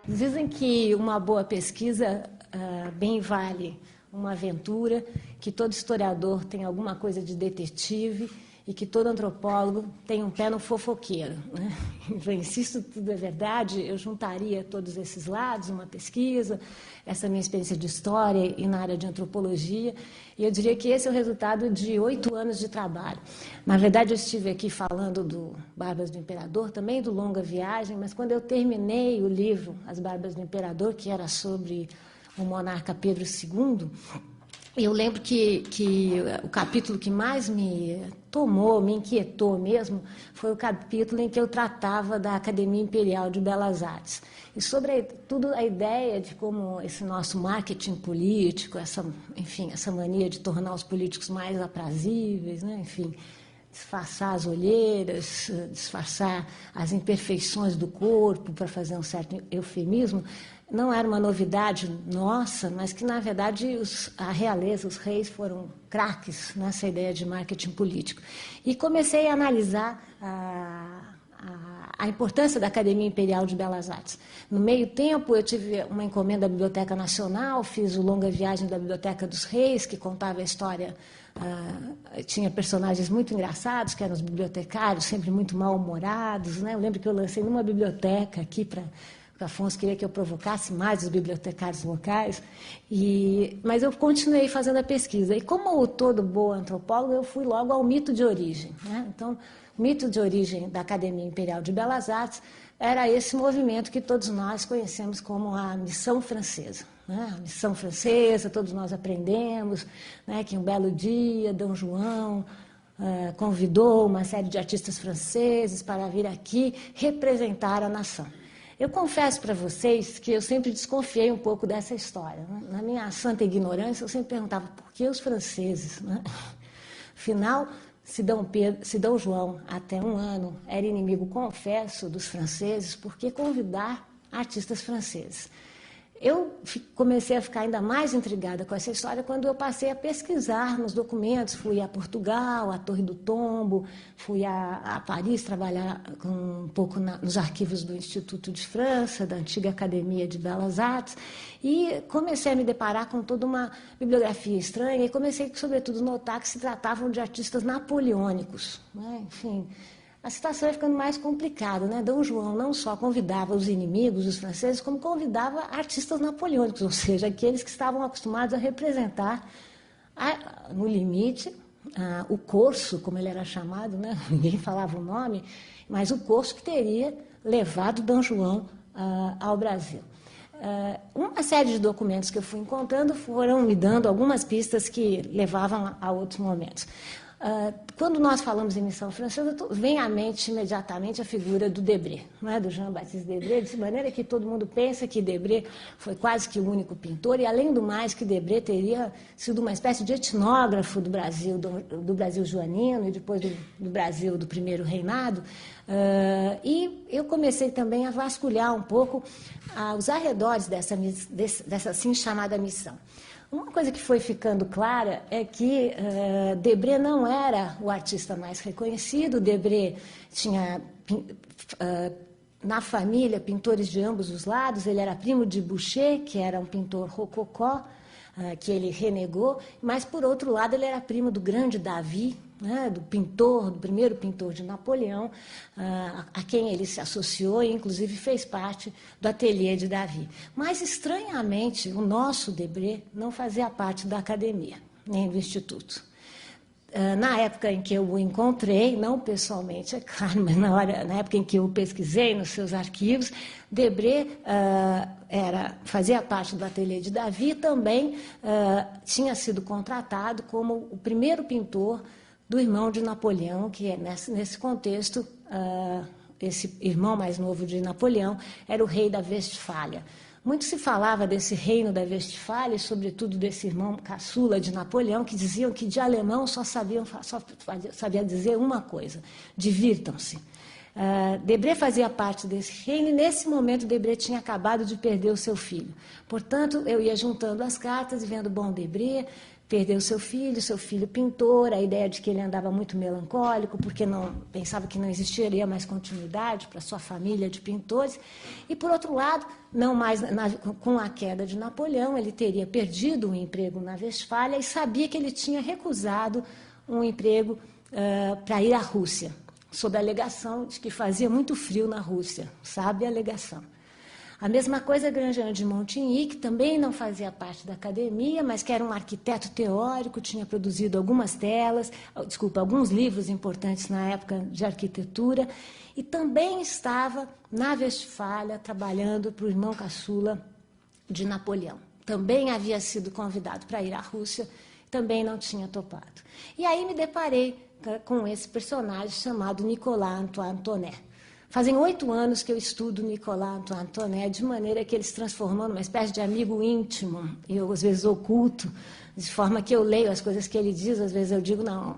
Dizem que uma boa pesquisa bem vale uma aventura, que todo historiador tem alguma coisa de detetive e que todo antropólogo tem um pé no fofoqueiro, né? Se isso tudo é verdade, eu juntaria todos esses lados, uma pesquisa, essa minha experiência de história e na área de antropologia, e eu diria que esse é o resultado de 8 anos de trabalho. Na verdade, eu estive aqui falando do Barbas do Imperador, também do Longa Viagem, mas quando eu terminei o livro As Barbas do Imperador, que era sobre o monarca Pedro II, eu lembro que o capítulo que mais me inquietou mesmo, foi o capítulo em que eu tratava da Academia Imperial de Belas Artes. E sobre tudo a ideia de como esse nosso marketing político, essa mania de tornar os políticos mais aprazíveis, né? Disfarçar as olheiras, disfarçar as imperfeições do corpo para fazer um certo eufemismo, não era uma novidade nossa, mas que, na verdade, a realeza, os reis foram craques nessa ideia de marketing político. E comecei a analisar a importância da Academia Imperial de Belas Artes. No meio tempo, eu tive uma encomenda da Biblioteca Nacional, fiz o Longa Viagem da Biblioteca dos Reis, que contava a história, tinha personagens muito engraçados, que eram os bibliotecários, sempre muito mal-humorados, né? Eu lembro que eu lancei numa biblioteca aqui para... O Afonso queria que eu provocasse mais os bibliotecários locais, mas eu continuei fazendo a pesquisa. E como todo bom antropólogo, eu fui logo ao mito de origem, né? Então, o mito de origem da Academia Imperial de Belas Artes era esse movimento que todos nós conhecemos como a Missão Francesa, né? A Missão Francesa, todos nós aprendemos, né, que um belo dia, Dom João convidou uma série de artistas franceses para vir aqui representar a nação. Eu confesso para vocês que eu sempre desconfiei um pouco dessa história, né? Na minha santa ignorância, eu sempre perguntava por que os franceses, né? Afinal, se Dom João, até 1 ano, era inimigo confesso dos franceses, por que convidar artistas franceses? Eu comecei a ficar ainda mais intrigada com essa história quando eu passei a pesquisar nos documentos. Fui a Portugal, à Torre do Tombo, fui a Paris trabalhar um pouco nos arquivos do Instituto de França, da antiga Academia de Belas Artes, e comecei a me deparar com toda uma bibliografia estranha e comecei, sobretudo, a notar que se tratavam de artistas napoleônicos, né? A situação ia ficando mais complicada, né? Dom João não só convidava os inimigos, os franceses, como convidava artistas napoleônicos, ou seja, aqueles que estavam acostumados a representar, no limite, o corso, como ele era chamado, né? Ninguém falava o nome, mas o corso que teria levado Dom João ao Brasil. Uma série de documentos que eu fui encontrando foram me dando algumas pistas que levavam a outros momentos. Quando nós falamos em missão francesa, vem à mente imediatamente a figura do Debré, não é? Do Jean-Baptiste Debré, de maneira que todo mundo pensa que Debré foi quase que o único pintor, e além do mais que Debré teria sido uma espécie de etnógrafo do Brasil joanino e depois do Brasil do primeiro reinado. E eu comecei também a vasculhar um pouco os arredores dessa assim chamada missão. Uma coisa que foi ficando clara é que Debré não era o artista mais reconhecido. Debré tinha, na família, pintores de ambos os lados. Ele era primo de Boucher, que era um pintor rococó, que ele renegou, mas, por outro lado, ele era primo do grande Davi, né, do primeiro pintor de Napoleão, a quem ele se associou e, inclusive, fez parte do ateliê de Davi. Mas, estranhamente, o nosso Debré não fazia parte da academia, nem do instituto. Na época em que eu o encontrei, não pessoalmente, é claro, mas na época em que eu pesquisei nos seus arquivos, Debré fazia parte do ateliê de Davi, também tinha sido contratado como o primeiro pintor do irmão de Napoleão, que é nesse contexto, esse irmão mais novo de Napoleão era o rei da Westfália. Muito se falava desse reino da Westfália, e sobretudo desse irmão caçula de Napoleão, que diziam que de alemão só sabia dizer uma coisa: divirtam-se. Debré fazia parte desse reino e, nesse momento, Debré tinha acabado de perder o seu filho. Portanto, eu ia juntando as cartas e vendo, bom, Debré perdeu seu filho pintor, a ideia de que ele andava muito melancólico, porque não pensava que não existiria mais continuidade para sua família de pintores. E, por outro lado, não mais com a queda de Napoleão, ele teria perdido um emprego na Westfália e sabia que ele tinha recusado um emprego para ir à Rússia, sob a alegação de que fazia muito frio na Rússia, sabe a alegação. A mesma coisa Grandjean de Montigny, que também não fazia parte da academia, mas que era um arquiteto teórico, tinha produzido alguns livros importantes na época de arquitetura, e também estava na Westfália trabalhando para o irmão caçula de Napoleão. Também havia sido convidado para ir à Rússia, também não tinha topado. E aí me deparei com esse personagem chamado Nicolas Antoine Tonet. Fazem 8 anos que eu estudo Nicolas Antoine Tonet, de maneira que ele se transformou numa espécie de amigo íntimo, e eu, às vezes, oculto, de forma que eu leio as coisas que ele diz, às vezes eu digo, não,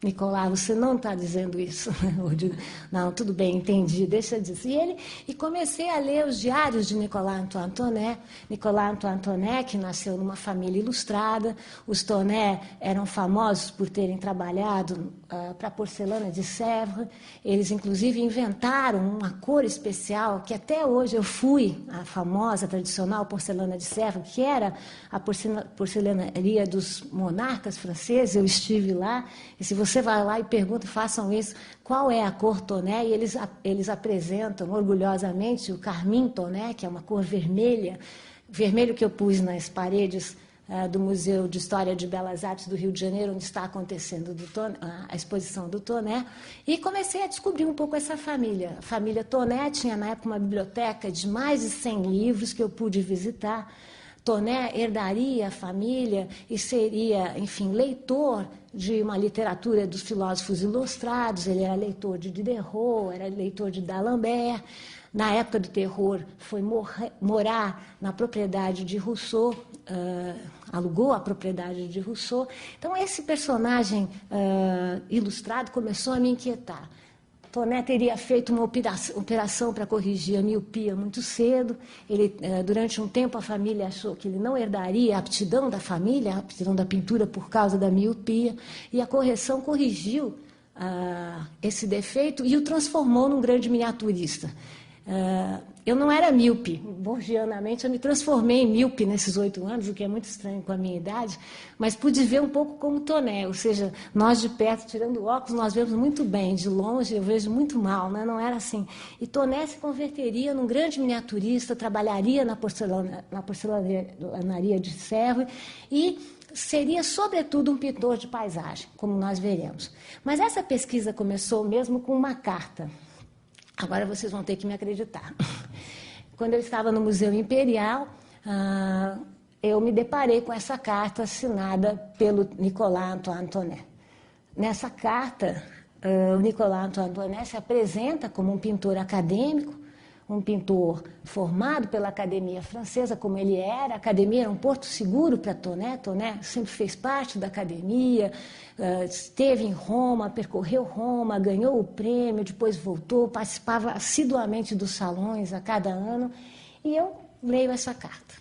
Nicolas, você não está dizendo isso. Eu digo, não, tudo bem, entendi, deixa disso. E comecei a ler os diários de Nicolas Antoine Tonet. Nicolas Antoine Tonet, que nasceu numa família ilustrada. Os Tonet eram famosos por terem trabalhado para a porcelana de Sèvres. Eles, inclusive, inventaram uma cor especial, que até hoje eu fui a famosa, tradicional porcelana de Sèvres, que era a porcelanaria dos monarcas franceses. Eu estive lá, e se você vai lá e pergunta, façam isso, qual é a cor Tonet, e eles apresentam orgulhosamente o carmim Tonet, que é uma cor vermelha, vermelho que eu pus nas paredes do Museu de História de Belas Artes do Rio de Janeiro, onde está acontecendo a exposição do Tonet, e comecei a descobrir um pouco essa família. A família Tonet tinha, na época, uma biblioteca de mais de 100 livros que eu pude visitar. Tonet herdaria a família e seria, enfim, leitor de uma literatura dos filósofos ilustrados. Ele era leitor de Diderot, era leitor de D'Alembert. Na época do terror, foi morar na propriedade de Rousseau, alugou a propriedade de Rousseau. Então, esse personagem ilustrado começou a me inquietar. Tonet teria feito uma operação para corrigir a miopia muito cedo. Ele, durante um tempo, a família achou que ele não herdaria a aptidão da família, a aptidão da pintura por causa da miopia, e a correção corrigiu esse defeito e o transformou num grande miniaturista. Eu não era míope, borgianamente eu me transformei em míope nesses 8 anos, o que é muito estranho com a minha idade, mas pude ver um pouco como Tonet, ou seja, nós de perto, tirando o óculos, nós vemos muito bem, de longe eu vejo muito mal, né? Não era assim. E Tonet se converteria num grande miniaturista, trabalharia na porcelanaria de Sèvres e seria, sobretudo, um pintor de paisagem, como nós veremos. Mas essa pesquisa começou mesmo com uma carta. Agora vocês vão ter que me acreditar. Quando eu estava no Museu Imperial, eu me deparei com essa carta assinada pelo Nicolas Antoine Tonet. Nessa carta, o Nicolas Antoine Tonet se apresenta como um pintor acadêmico, um pintor formado pela Academia Francesa, como ele era. A Academia era um porto seguro para Tonet. Tonet sempre fez parte da Academia, esteve em Roma, percorreu Roma, ganhou o prêmio, depois voltou, participava assiduamente dos salões a cada ano. E eu leio essa carta.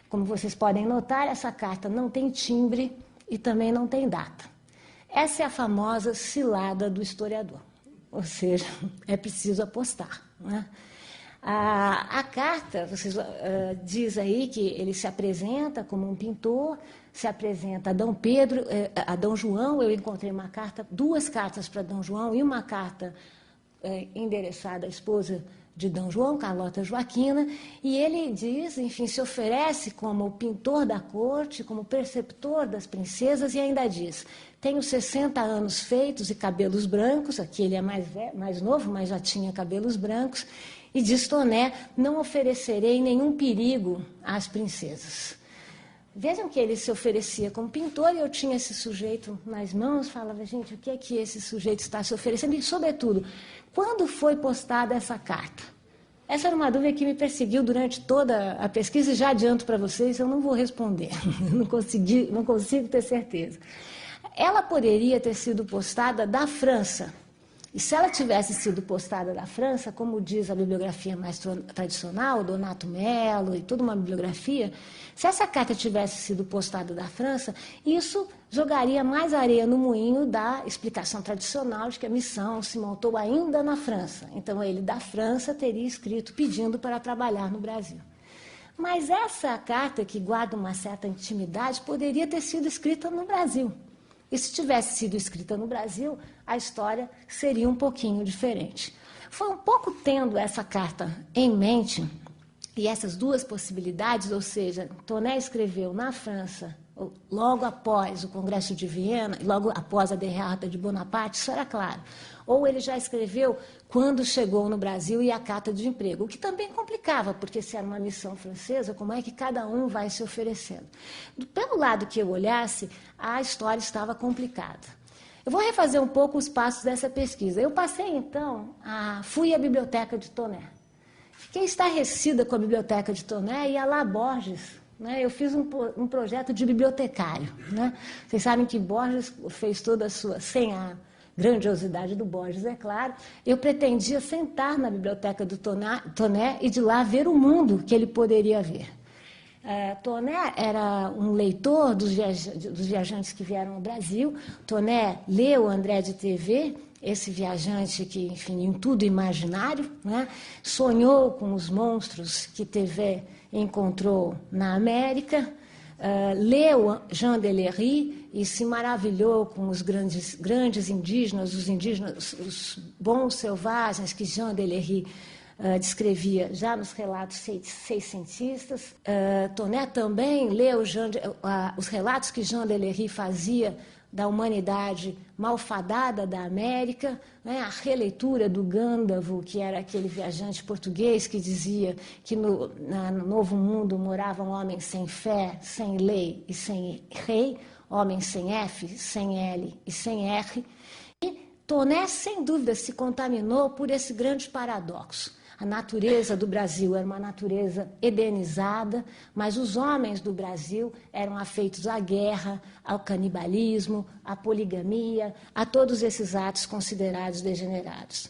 Como vocês podem notar, essa carta não tem timbre e também não tem data. Essa é a famosa cilada do historiador, ou seja, é preciso apostar, né? A carta, diz aí que ele se apresenta como um pintor, se apresenta a Dom Pedro, a Dom João. Eu encontrei 2 cartas para Dom João e uma carta endereçada à esposa de Dom João, Carlota Joaquina, e ele diz, enfim, se oferece como pintor da corte, como preceptor das princesas, e ainda diz: tenho 60 anos feitos e cabelos brancos. Aqui ele é mais novo, mas já tinha cabelos brancos. E diz Tonet: não oferecerei nenhum perigo às princesas. Vejam que ele se oferecia como pintor, e eu tinha esse sujeito nas mãos, falava, gente, o que é que esse sujeito está se oferecendo? E, sobretudo, quando foi postada essa carta? Essa era uma dúvida que me perseguiu durante toda a pesquisa, e já adianto para vocês, eu não vou responder, não consigo ter certeza. Ela poderia ter sido postada da França, E se ela tivesse sido postada da França, como diz a bibliografia mais tradicional, Donato Mello e toda uma bibliografia, se essa carta tivesse sido postada da França, isso jogaria mais areia no moinho da explicação tradicional de que a missão se montou ainda na França. Então, ele da França teria escrito pedindo para trabalhar no Brasil. Mas essa carta, que guarda uma certa intimidade, poderia ter sido escrita no Brasil. E se tivesse sido escrita no Brasil, a história seria um pouquinho diferente. Foi um pouco tendo essa carta em mente, e essas duas possibilidades, ou seja, Toné escreveu na França, logo após o Congresso de Viena, logo após a derrota de Bonaparte, isso era claro. Ou ele já escreveu quando chegou no Brasil e a carta de emprego, o que também complicava, porque se era uma missão francesa, como é que cada um vai se oferecendo? Pelo lado que eu olhasse, a história estava complicada. Eu vou refazer um pouco os passos dessa pesquisa. Eu passei, então, fui à biblioteca de Toné. Fiquei estarrecida com a biblioteca de Toné e a lá Borges. Eu fiz um projeto de bibliotecário. Vocês sabem que Borges fez toda a sua, sem a grandiosidade do Borges, é claro, eu pretendia sentar na biblioteca do Toné e de lá ver o mundo que ele poderia ver. Toné era um leitor dos viajantes que vieram ao Brasil. Toné leu André de TV, esse viajante que, enfim, em tudo imaginário, sonhou com os monstros que TV encontrou na América, leu Jean Delery e se maravilhou com os grandes indígenas, os bons selvagens que Jean Delery descrevia já nos relatos seiscentistas. Toné também leu os relatos que Jean Delery fazia da humanidade malfadada da América, a releitura do Gândavo, que era aquele viajante português que dizia que no Novo Mundo moravam homens sem fé, sem lei e sem rei, homens sem F, sem L e sem R. E Toné, sem dúvida, se contaminou por esse grande paradoxo. A natureza do Brasil era uma natureza edenizada, mas os homens do Brasil eram afeitos à guerra, ao canibalismo, à poligamia, a todos esses atos considerados degenerados.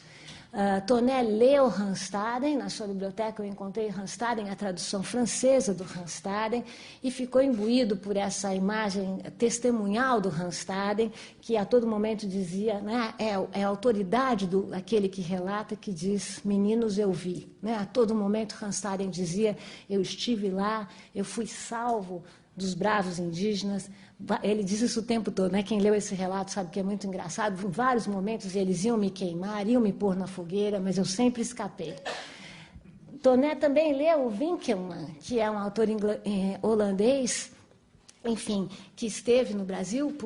Toné leu Ranstaden, na sua biblioteca eu encontrei Ranstaden, a tradução francesa do Ranstaden, e ficou imbuído por essa imagem testemunhal do Ranstaden, que a todo momento dizia, é a autoridade daquele que relata, que diz, meninos, eu vi. A todo momento Ranstaden dizia, eu estive lá, eu fui salvo dos bravos indígenas. Ele diz isso o tempo todo, Quem leu esse relato sabe que é muito engraçado. Em vários momentos eles iam me queimar, iam me pôr na fogueira, mas eu sempre escapei. Toné também leu Winkelmann, que é um autor holandês, enfim, que esteve no Brasil,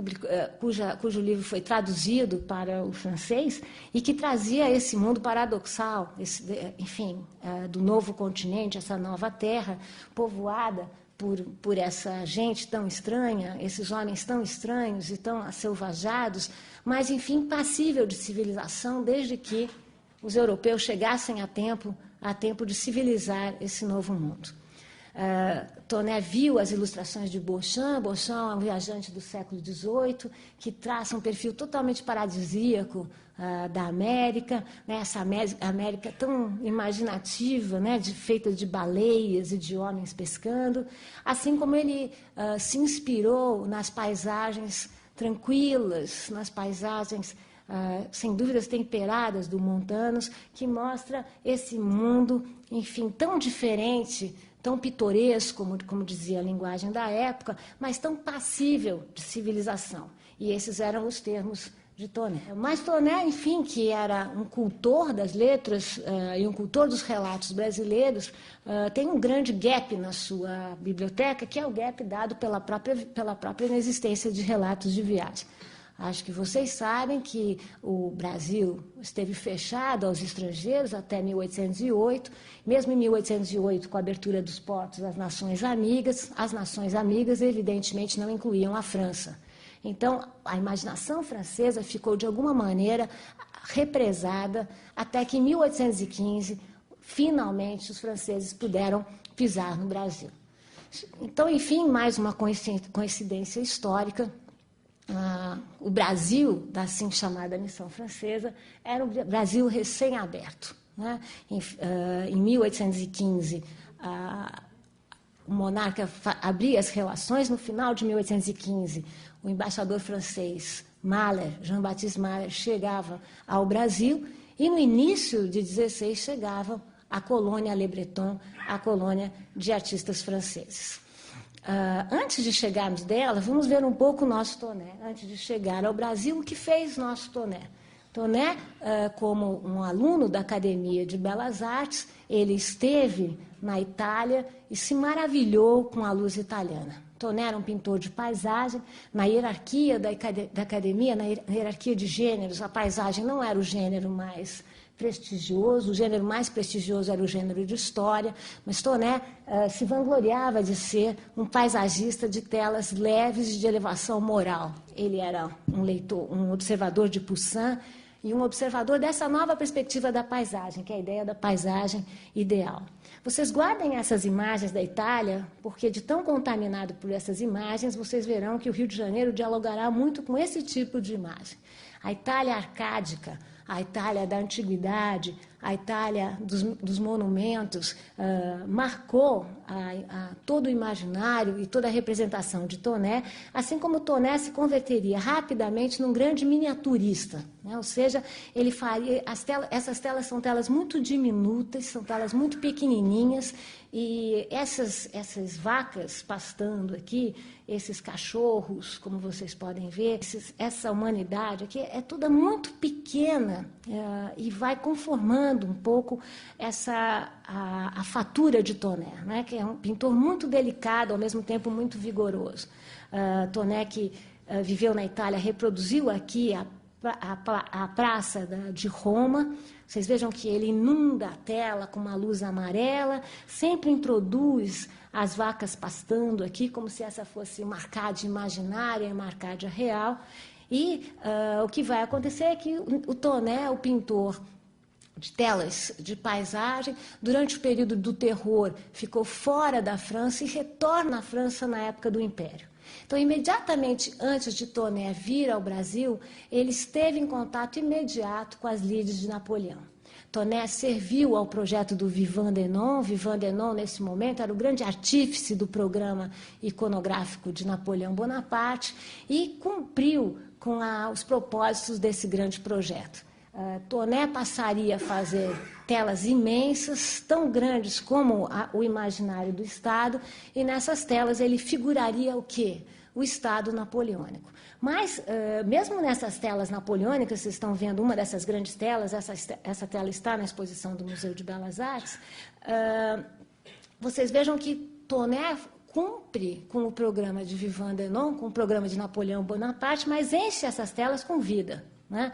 cujo livro foi traduzido para o francês e que trazia esse mundo paradoxal, do novo continente, essa nova terra povoada por essa gente tão estranha, esses homens tão estranhos e tão asselvajados, mas, enfim, passível de civilização, desde que os europeus chegassem a tempo de civilizar esse novo mundo. Toné viu as ilustrações de Beauchamp. Beauchamp é um viajante do século XVIII que traça um perfil totalmente paradisíaco da América, essa América tão imaginativa, feita de baleias e de homens pescando, assim como ele se inspirou nas paisagens tranquilas, nas paisagens sem dúvidas temperadas do Montanos, que mostra esse mundo, enfim, tão diferente, tão pitoresco, como dizia a linguagem da época, mas tão passível de civilização. E esses eram os termos de Toné. Mas Toné, enfim, que era um cultor das letras e um cultor dos relatos brasileiros, tem um grande gap na sua biblioteca, que é o gap dado pela própria inexistência de relatos de viagem. Acho que vocês sabem que o Brasil esteve fechado aos estrangeiros até 1808. Mesmo em 1808, com a abertura dos portos às nações amigas, as nações amigas, evidentemente, não incluíam a França. Então, a imaginação francesa ficou, de alguma maneira, represada, até que, em 1815, finalmente, os franceses puderam pisar no Brasil. Então, enfim, mais uma coincidência histórica. o Brasil, da assim chamada Missão Francesa, era um Brasil recém-aberto. Né? Em 1815, o monarca abria as relações. No final de 1815, o embaixador francês Mahler, Jean-Baptiste Mahler, chegava ao Brasil, e no início de 16 chegava a colônia Le Breton, a colônia de artistas franceses. Antes de chegarmos dela, vamos ver um pouco o nosso Toné. Antes de chegar ao Brasil, o que fez nosso Toné? Toné, como um aluno da Academia de Belas Artes, ele esteve na Itália e se maravilhou com a luz italiana. Toné era um pintor de paisagem. Na hierarquia da academia, na hierarquia de gêneros, a paisagem não era o gênero mais prestigioso, o gênero mais prestigioso era o gênero de história, mas Toné se vangloriava de ser um paisagista de telas leves e de elevação moral. Ele era um leitor, um observador de Poussin e um observador dessa nova perspectiva da paisagem, que é a ideia da paisagem ideal. Vocês guardem essas imagens da Itália, porque de tão contaminado por essas imagens, vocês verão que o Rio de Janeiro dialogará muito com esse tipo de imagem. A Itália arcádica, a Itália da antiguidade, a Itália dos monumentos, marcou todo o imaginário e toda a representação de Toné, assim como Toné se converteria rapidamente num grande miniaturista. Né? Ou seja, ele faria... essas telas são telas muito diminutas, são telas muito pequenininhas, e essas vacas pastando aqui, esses cachorros, como vocês podem ver, essa humanidade aqui é toda muito pequena e vai conformando um pouco a fatura de Toné, né? Que é um pintor muito delicado, ao mesmo tempo muito vigoroso. Toné, que viveu na Itália, reproduziu aqui a praça de Roma. Vocês vejam que ele inunda a tela com uma luz amarela, sempre introduz as vacas pastando aqui, como se essa fosse uma Arcádia imaginária, uma Arcádia real. E o que vai acontecer é que o Toné, o pintor de telas de paisagem, durante o período do terror, ficou fora da França e retorna à França na época do Império. Então, imediatamente antes de Toné vir ao Brasil, ele esteve em contato imediato com as lides de Napoleão. Toné serviu ao projeto do Vivant Denon. Vivant Denon, nesse momento, era o grande artífice do programa iconográfico de Napoleão Bonaparte e cumpriu com os propósitos desse grande projeto. Toné passaria a fazer telas imensas, tão grandes como o imaginário do Estado, e nessas telas ele figuraria o quê? O Estado napoleônico. Mas, mesmo nessas telas napoleônicas, vocês estão vendo uma dessas grandes telas, essa tela está na exposição do Museu de Belas Artes, vocês vejam que Toné cumpre com o programa de Vivant Denon, com o programa de Napoleão Bonaparte, mas enche essas telas com vida. Né?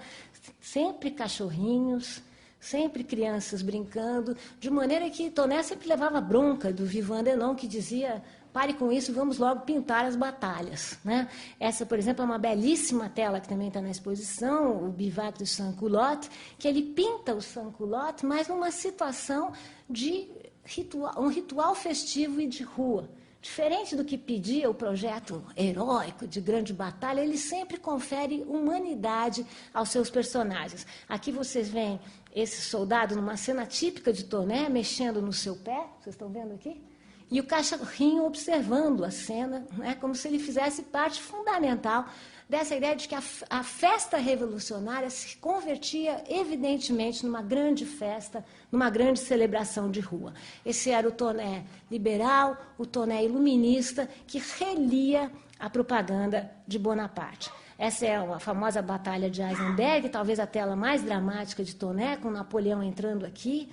Sempre cachorrinhos, sempre crianças brincando, de maneira que Toné sempre levava bronca do Vivant Denon, que dizia: pare com isso, vamos logo pintar as batalhas. Né? Essa, por exemplo, é uma belíssima tela que também está na exposição, o Bivac do Sans-Culotte, que ele pinta o Sans-Culotte, mas numa situação de um ritual festivo e de rua. Diferente do que pedia o projeto heróico de grande batalha, ele sempre confere humanidade aos seus personagens. Aqui vocês veem esse soldado numa cena típica de Toné, mexendo no seu pé, vocês estão vendo aqui? E o cachorrinho observando a cena, né, como se ele fizesse parte fundamental dessa ideia de que a festa revolucionária se convertia, evidentemente, numa grande festa, numa grande celebração de rua. Esse era o Toné liberal, o Toné iluminista, que relia a propaganda de Bonaparte. Essa é a famosa Batalha de Eisenberg, talvez a tela mais dramática de Toné, com Napoleão entrando aqui,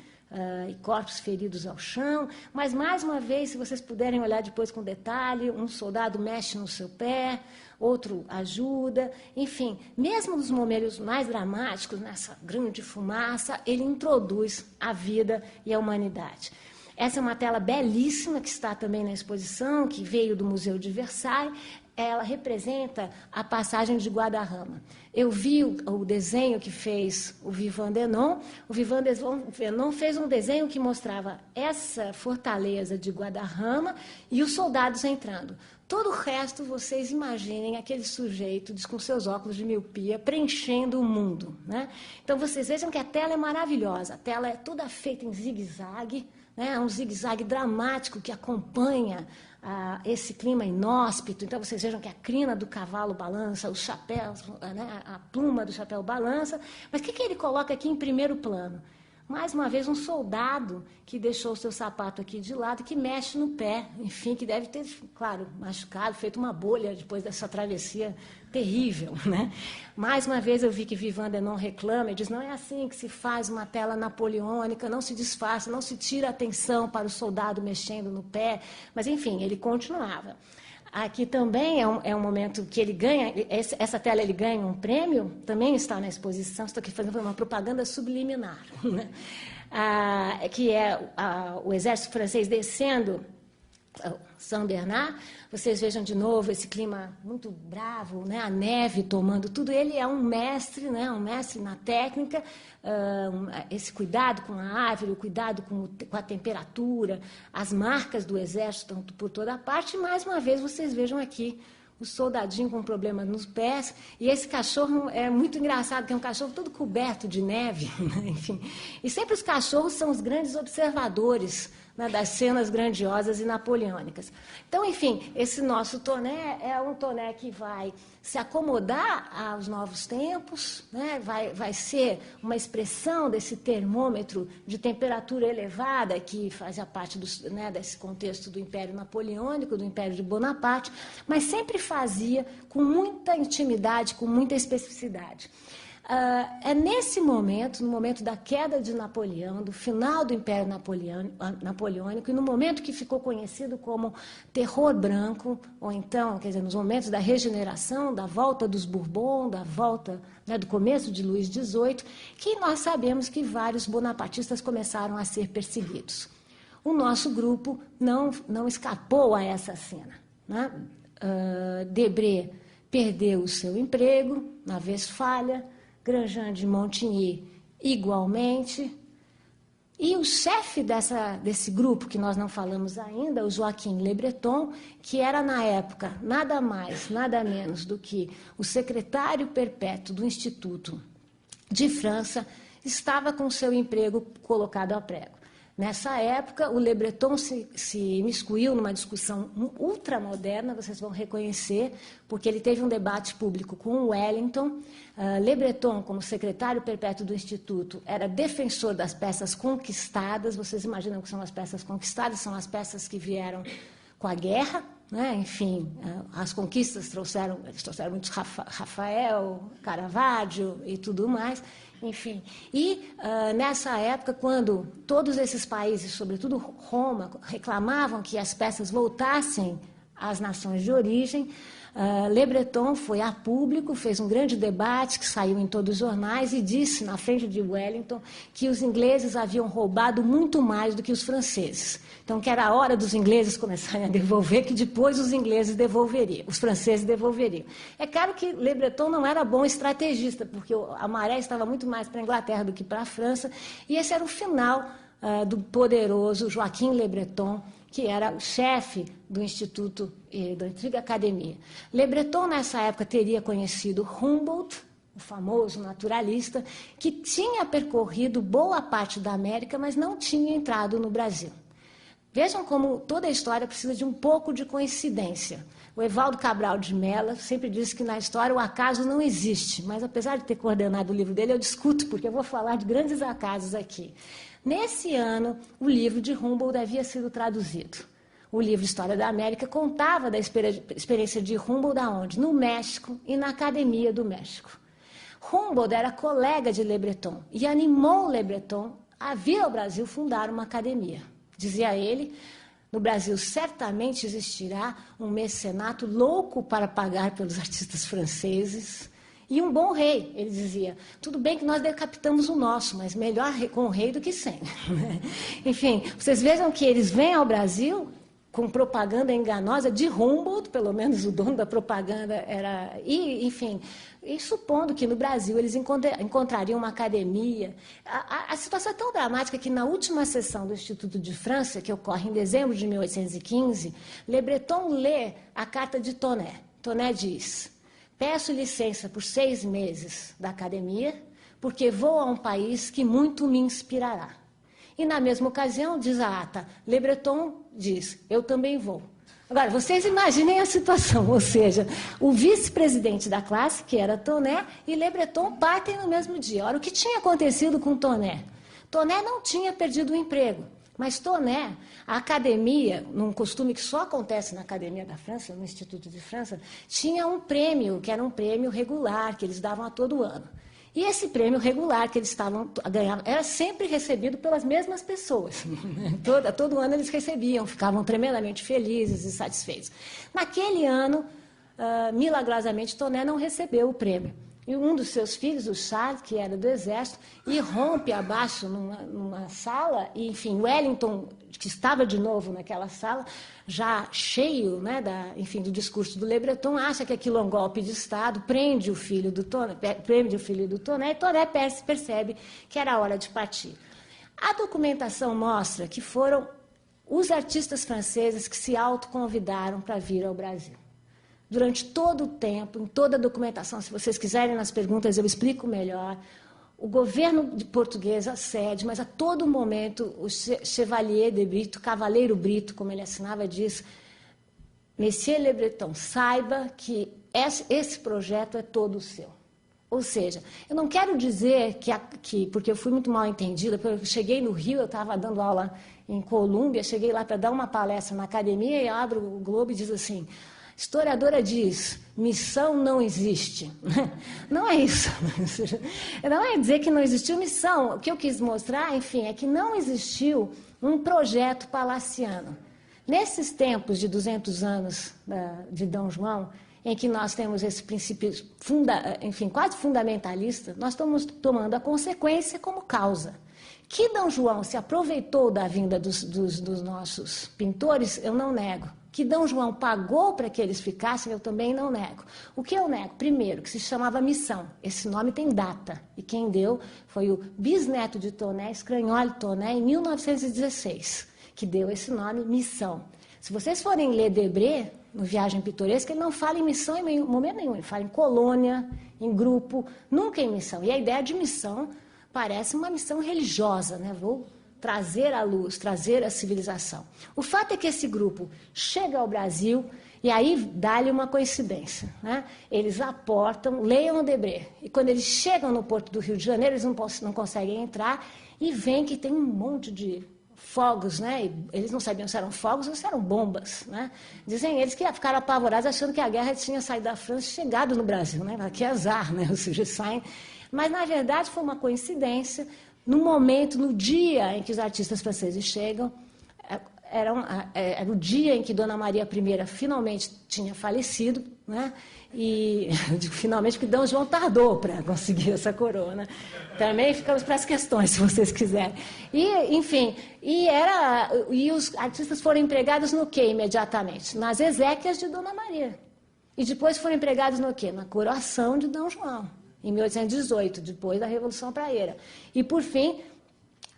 e corpos feridos ao chão, mas, mais uma vez, se vocês puderem olhar depois com detalhe, um soldado mexe no seu pé, outro ajuda, enfim, mesmo nos momentos mais dramáticos, nessa grande fumaça, ele introduz a vida e a humanidade. Essa é uma tela belíssima que está também na exposição, que veio do Museu de Versailles. Ela representa a passagem de Guadarrama. Eu vi o desenho que fez o Vivant Denon. O Vivant Denon fez um desenho que mostrava essa fortaleza de Guadarrama e os soldados entrando. Todo o resto, vocês imaginem aquele sujeito com seus óculos de miopia preenchendo o mundo, né? Então, vocês vejam que a tela é maravilhosa. A tela é toda feita em zigue-zague, né? Um zigue-zague dramático que acompanha esse clima inóspito. Então, vocês vejam que a crina do cavalo balança, os chapéus, né? A pluma do chapéu balança. Mas o que ele coloca aqui em primeiro plano? Mais uma vez, um soldado que deixou o seu sapato aqui de lado, que mexe no pé, enfim, que deve ter, claro, machucado, feito uma bolha depois dessa travessia terrível, né? Mais uma vez eu vi que Vivant Denon reclama e diz, não é assim que se faz uma tela napoleônica, não se disfarça, não se tira a atenção para o soldado mexendo no pé, mas enfim, ele continuava. Aqui também é um momento que ele ganha, essa tela ele ganha um prêmio, também está na exposição, estou aqui fazendo uma propaganda subliminar, né? Que é o exército francês descendo São Bernard. Vocês vejam de novo esse clima muito bravo, né? A neve tomando tudo. Ele é um mestre, né? Um mestre na técnica, esse cuidado com a árvore, o cuidado com a temperatura, as marcas do exército estão por toda parte. E, mais uma vez, vocês vejam aqui o soldadinho com problema nos pés, e esse cachorro é muito engraçado, que é um cachorro todo coberto de neve, né? Enfim. E sempre os cachorros são os grandes observadores, né, das cenas grandiosas e napoleônicas. Então, enfim, esse nosso toné é um toné que vai se acomodar aos novos tempos, né? Vai ser uma expressão desse termômetro de temperatura elevada que fazia parte né, desse contexto do Império Napoleônico, do Império de Bonaparte, mas sempre fazia com muita intimidade, com muita especificidade. É nesse momento, no momento da queda de Napoleão, do final do Império Napoleônico, e no momento que ficou conhecido como Terror Branco, ou então, quer dizer, nos momentos da regeneração, da volta dos Bourbon, da volta, né, do começo de Luís XVIII, que nós sabemos que vários bonapartistas começaram a ser perseguidos. O nosso grupo não escapou a essa cena, né? Debré perdeu o seu emprego na Westfália, Grandjean de Montigny igualmente, e o chefe desse grupo, que nós não falamos ainda, o Joaquim Le Breton, que era, na época, nada mais, nada menos do que o secretário perpétuo do Instituto de França, estava com seu emprego colocado a prego. Nessa época, o Le Breton se imiscuiu numa discussão ultramoderna, vocês vão reconhecer, porque ele teve um debate público com o Wellington. Le Breton, como secretário perpétuo do Instituto, era defensor das peças conquistadas. Vocês imaginam o que são as peças conquistadas? São as peças que vieram com a guerra, né? Enfim, as conquistas trouxeram muitos Rafael, Caravaggio e tudo mais. Enfim, e nessa época, quando todos esses países, sobretudo Roma, reclamavam que as peças voltassem às nações de origem, Le Breton foi a público, fez um grande debate que saiu em todos os jornais e disse, na frente de Wellington, que os ingleses haviam roubado muito mais do que os franceses. Então, que era a hora dos ingleses começarem a devolver, que depois os ingleses devolveriam, os franceses devolveriam. É claro que Le Breton não era bom estrategista, porque a maré estava muito mais para a Inglaterra do que para a França, e esse era o final do poderoso Joaquim Le Breton, que era o chefe do Instituto da antiga academia. Le Breton, nessa época, teria conhecido Humboldt, o famoso naturalista, que tinha percorrido boa parte da América, mas não tinha entrado no Brasil. Vejam como toda a história precisa de um pouco de coincidência. O Evaldo Cabral de Mello sempre disse que na história o acaso não existe, mas apesar de ter coordenado o livro dele, eu discuto, porque eu vou falar de grandes acasos aqui. Nesse ano, o livro de Humboldt havia sido traduzido. O livro História da América contava da experiência de Humboldt aonde? No México e na Academia do México. Humboldt era colega de Le Breton e animou Le Breton a vir ao Brasil fundar uma academia. Dizia ele, no Brasil certamente existirá um mecenato louco para pagar pelos artistas franceses e um bom rei, ele dizia. Tudo bem que nós decapitamos o nosso, mas melhor com o rei do que sem. Enfim, vocês vejam que eles vêm ao Brasil com propaganda enganosa de Humboldt, pelo menos o dono da propaganda era... E, enfim, e supondo que no Brasil eles encontrariam uma academia. A situação é tão dramática que na última sessão do Instituto de França, que ocorre em dezembro de 1815, Le Breton lê a carta de Tonnet. Tonnet diz: peço licença por 6 meses da academia, porque vou a um país que muito me inspirará. E, na mesma ocasião, diz a ata, Le Breton diz, eu também vou. Agora, vocês imaginem a situação, ou seja, o vice-presidente da classe, que era Tonnet, e Le Breton partem no mesmo dia. Ora, o que tinha acontecido com Tonnet? Tonnet não tinha perdido o emprego, mas Tonnet, a academia, num costume que só acontece na Academia da França, no Instituto de França, tinha um prêmio, que era um prêmio regular, que eles davam a todo ano. E esse prêmio regular que eles estavam ganhando era sempre recebido pelas mesmas pessoas. Todo ano eles recebiam, ficavam tremendamente felizes e satisfeitos. Naquele ano, milagrosamente, Tonnet não recebeu o prêmio. E um dos seus filhos, o Charles, que era do Exército, irrompe abaixo numa sala, e, enfim, Wellington, que estava de novo naquela sala, já cheio, né, do discurso do Le Breton, acha que aquilo é um golpe de Estado, prende o filho do Tonnet, e Tonnet percebe que era hora de partir. A documentação mostra que foram os artistas franceses que se autoconvidaram para vir ao Brasil. Durante todo o tempo, em toda a documentação, se vocês quiserem nas perguntas eu explico melhor, o governo português acede, mas a todo momento o Chevalier de Brito, Cavaleiro Brito, como ele assinava, diz: Monsieur Le Breton, saiba que esse projeto é todo seu. Ou seja, eu não quero dizer que porque eu fui muito mal entendida, porque eu cheguei no Rio, eu estava dando aula em Colômbia, cheguei lá para dar uma palestra na academia e abro o Globo e diz assim: historiadora diz, missão não existe. Não é isso. Não é dizer que não existiu missão. O que eu quis mostrar, enfim, é que não existiu um projeto palaciano. Nesses tempos de 200 anos de D. João, em que nós temos esse princípio, enfim, quase fundamentalista, nós estamos tomando a consequência como causa. Que D. João se aproveitou da vinda dos nossos pintores, eu não nego. Que D. João pagou para que eles ficassem, eu também não nego. O que eu nego? Primeiro, que se chamava missão. Esse nome tem data. E quem deu foi o bisneto de Tonnet, Scragnoli Tonnet, em 1916, que deu esse nome, missão. Se vocês forem ler Debré, no Viagem Pitoresca, ele não fala em missão em momento nenhum. Ele fala em colônia, em grupo, nunca em missão. E a ideia de missão parece uma missão religiosa, né? Vou trazer a luz, trazer a civilização. O fato é que esse grupo chega ao Brasil e aí dá-lhe uma coincidência, né? Eles aportam, leiam o Debré, e quando eles chegam no porto do Rio de Janeiro, eles não conseguem entrar e veem que tem um monte de fogos, né? E eles não sabiam se eram fogos ou se eram bombas, né? Dizem eles que ficaram apavorados achando que a guerra tinha saído da França e chegado no Brasil, né? Que azar, né? Ou seja, saem. Mas, na verdade, foi uma coincidência. No momento, no dia em que os artistas franceses chegam, era o dia em que Dona Maria I finalmente tinha falecido, né? E eu digo finalmente porque D. João tardou para conseguir essa coroa, né? Também ficamos para as questões, se vocês quiserem. E, enfim, e os artistas foram empregados no quê imediatamente? Nas exéquias de Dona Maria. E depois foram empregados no quê? Na coroação de D. João, em 1818, depois da Revolução Praieira. E, por fim,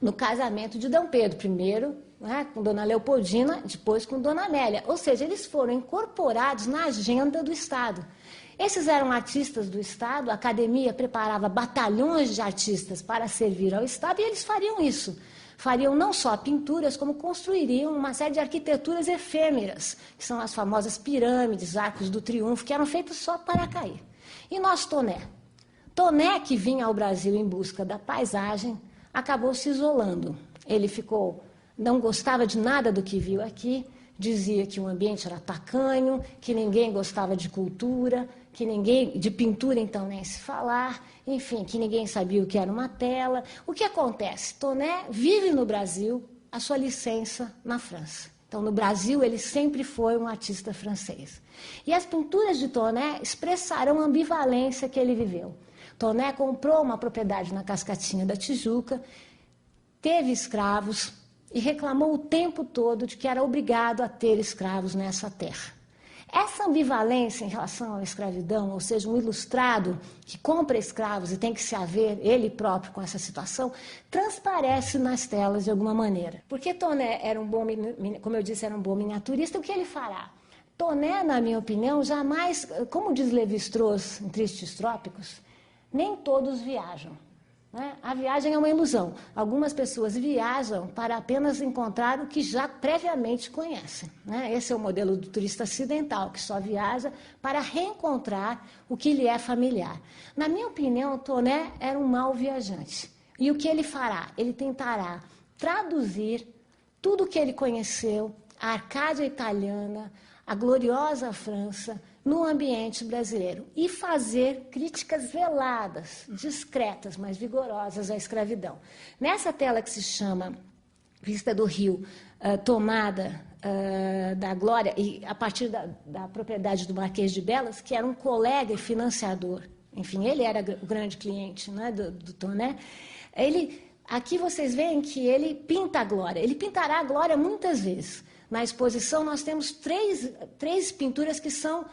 no casamento de D. Pedro, primeiro, né, com Dona Leopoldina, depois com Dona Amélia. Ou seja, eles foram incorporados na agenda do Estado. Esses eram artistas do Estado, a academia preparava batalhões de artistas para servir ao Estado, e eles fariam isso. Fariam não só pinturas, como construiriam uma série de arquiteturas efêmeras, que são as famosas pirâmides, arcos do triunfo, que eram feitos só para cair. E nós, Tonnet? Tonnet, que vinha ao Brasil em busca da paisagem, acabou se isolando. Ele não gostava de nada do que viu aqui, dizia que o ambiente era tacanho, que ninguém gostava de cultura, de pintura então nem se falar, enfim, que ninguém sabia o que era uma tela. O que acontece? Tonnet vive no Brasil a sua licença na França. Então, no Brasil, ele sempre foi um artista francês. E as pinturas de Tonnet expressaram a ambivalência que ele viveu. Tonnet comprou uma propriedade na Cascatinha da Tijuca, teve escravos e reclamou o tempo todo de que era obrigado a ter escravos nessa terra. Essa ambivalência em relação à escravidão, ou seja, um ilustrado que compra escravos e tem que se haver ele próprio com essa situação, transparece nas telas de alguma maneira. Porque Toné era um bom, como eu disse, era um bom miniaturista, o que ele fará? Toné, na minha opinião, jamais, como diz Lévi-Strauss em Tristes Trópicos, nem todos viajam. A viagem é uma ilusão. Algumas pessoas viajam para apenas encontrar o que já previamente conhecem. Esse é o modelo do turista ocidental, que só viaja para reencontrar o que lhe é familiar. Na minha opinião, Toné era um mau viajante. E o que ele fará? Ele tentará traduzir tudo o que ele conheceu, a Arcádia italiana, a gloriosa França, no ambiente brasileiro e fazer críticas veladas, discretas, mas vigorosas à escravidão. Nessa tela que se chama Vista do Rio, tomada da Glória, e a partir da propriedade do Marquês de Belas, que era um colega e financiador, enfim, ele era o grande cliente, né, do Toné, aqui vocês veem que ele pinta a Glória. Ele pintará a Glória muitas vezes. Na exposição nós temos três pinturas que são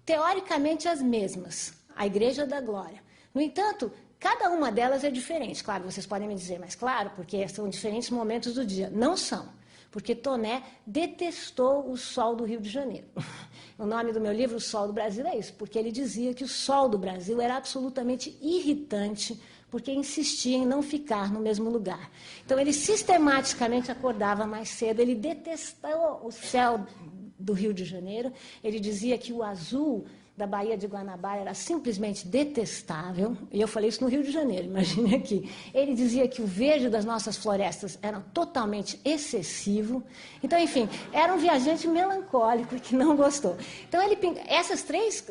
teoricamente as mesmas, a Igreja da Glória. No entanto, cada uma delas é diferente. Claro, vocês podem me dizer, mas claro, porque são diferentes momentos do dia. Não são, porque Toné detestou o sol do Rio de Janeiro. O nome do meu livro, O Sol do Brasil, é isso, porque ele dizia que o sol do Brasil era absolutamente irritante, porque insistia em não ficar no mesmo lugar. Então, ele sistematicamente acordava mais cedo, ele detestou o céu do Rio de Janeiro, ele dizia que o azul da Baía de Guanabara era simplesmente detestável, e eu falei isso no Rio de Janeiro, imagine aqui. Ele dizia que o verde das nossas florestas era totalmente excessivo. Então, enfim, era um viajante melancólico que não gostou. Então, essas três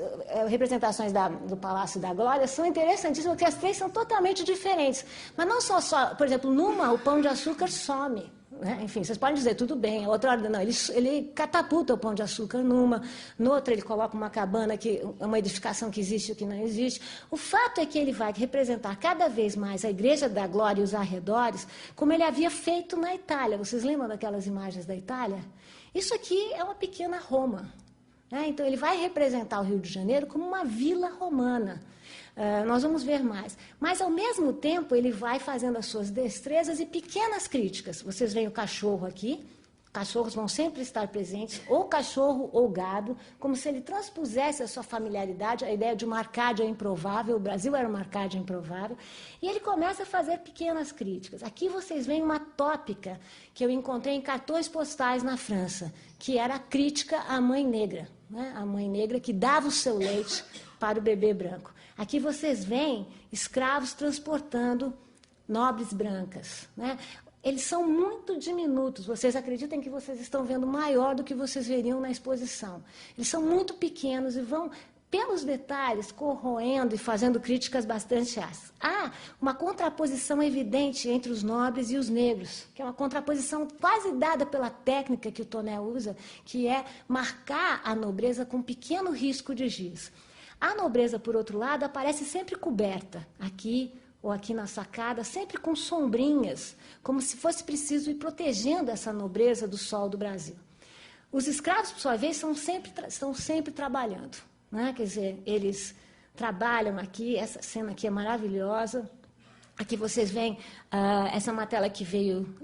representações do Palácio da Glória são interessantíssimas, porque as três são totalmente diferentes. Mas não só, por exemplo, numa o Pão de Açúcar some. Enfim, vocês podem dizer, tudo bem, a outra hora não, ele catapulta o Pão de Açúcar noutra ele coloca uma cabana, uma edificação que existe ou que não existe. O fato é que ele vai representar cada vez mais a Igreja da Glória e os arredores, como ele havia feito na Itália. Vocês lembram daquelas imagens da Itália? Isso aqui é uma pequena Roma. Então, ele vai representar o Rio de Janeiro como uma vila romana. Nós vamos ver mais. Mas, ao mesmo tempo, ele vai fazendo as suas destrezas e pequenas críticas. Vocês veem o cachorro aqui. Cachorros vão sempre estar presentes, ou cachorro ou gado, como se ele transpusesse a sua familiaridade, a ideia de uma Arcádia improvável. O Brasil era uma Arcádia improvável. E ele começa a fazer pequenas críticas. Aqui vocês veem uma tópica que eu encontrei em cartões postais na França, que era a crítica à mãe negra. A mãe negra que dava o seu leite para o bebê branco. Aqui vocês veem escravos transportando nobres brancas. Eles são muito diminutos. Vocês acreditam que vocês estão vendo maior do que vocês veriam na exposição. Eles são muito pequenos e vão, pelos detalhes, corroendo e fazendo críticas bastante ácidas. Há uma contraposição evidente entre os nobres e os negros, que é uma contraposição quase dada pela técnica que o Toné usa, que é marcar a nobreza com um pequeno risco de giz. A nobreza, por outro lado, aparece sempre coberta, aqui ou aqui na sacada, sempre com sombrinhas, como se fosse preciso ir protegendo essa nobreza do sol do Brasil. Os escravos, por sua vez, estão sempre trabalhando. Quer dizer, eles trabalham aqui, essa cena aqui é maravilhosa. Aqui vocês veem, essa é uma tela que veio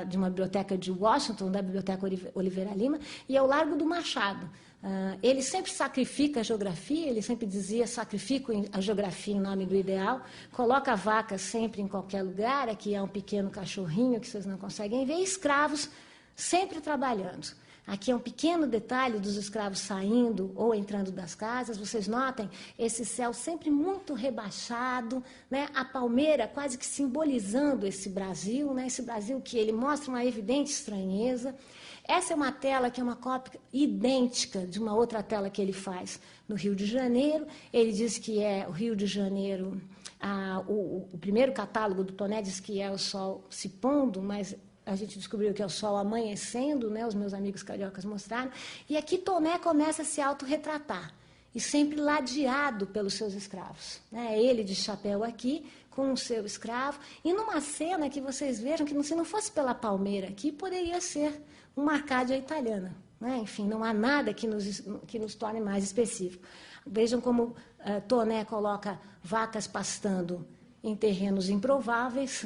de uma biblioteca de Washington, da Biblioteca Oliveira Lima, e é o Largo do Machado. Ele sempre sacrifica a geografia, ele sempre dizia, sacrifico a geografia em nome do ideal, coloca a vaca sempre em qualquer lugar, aqui é um pequeno cachorrinho que vocês não conseguem ver, e escravos sempre trabalhando. Aqui é um pequeno detalhe dos escravos saindo ou entrando das casas. Vocês notem esse céu sempre muito rebaixado, a palmeira quase que simbolizando esse Brasil, esse Brasil que ele mostra uma evidente estranheza. Essa é uma tela que é uma cópia idêntica de uma outra tela que ele faz no Rio de Janeiro. Ele diz que é o Rio de Janeiro, o primeiro catálogo do Toné diz que é o sol se pondo, mas a gente descobriu que é o sol amanhecendo, os meus amigos cariocas mostraram, e aqui Toné começa a se autorretratar, e sempre ladeado pelos seus escravos. Ele de chapéu aqui, com o seu escravo, e numa cena que vocês vejam que se não fosse pela palmeira aqui, poderia ser uma Arcádia italiana. Né? Enfim, não há nada que nos torne mais específico. Vejam como Toné coloca vacas pastando em terrenos improváveis.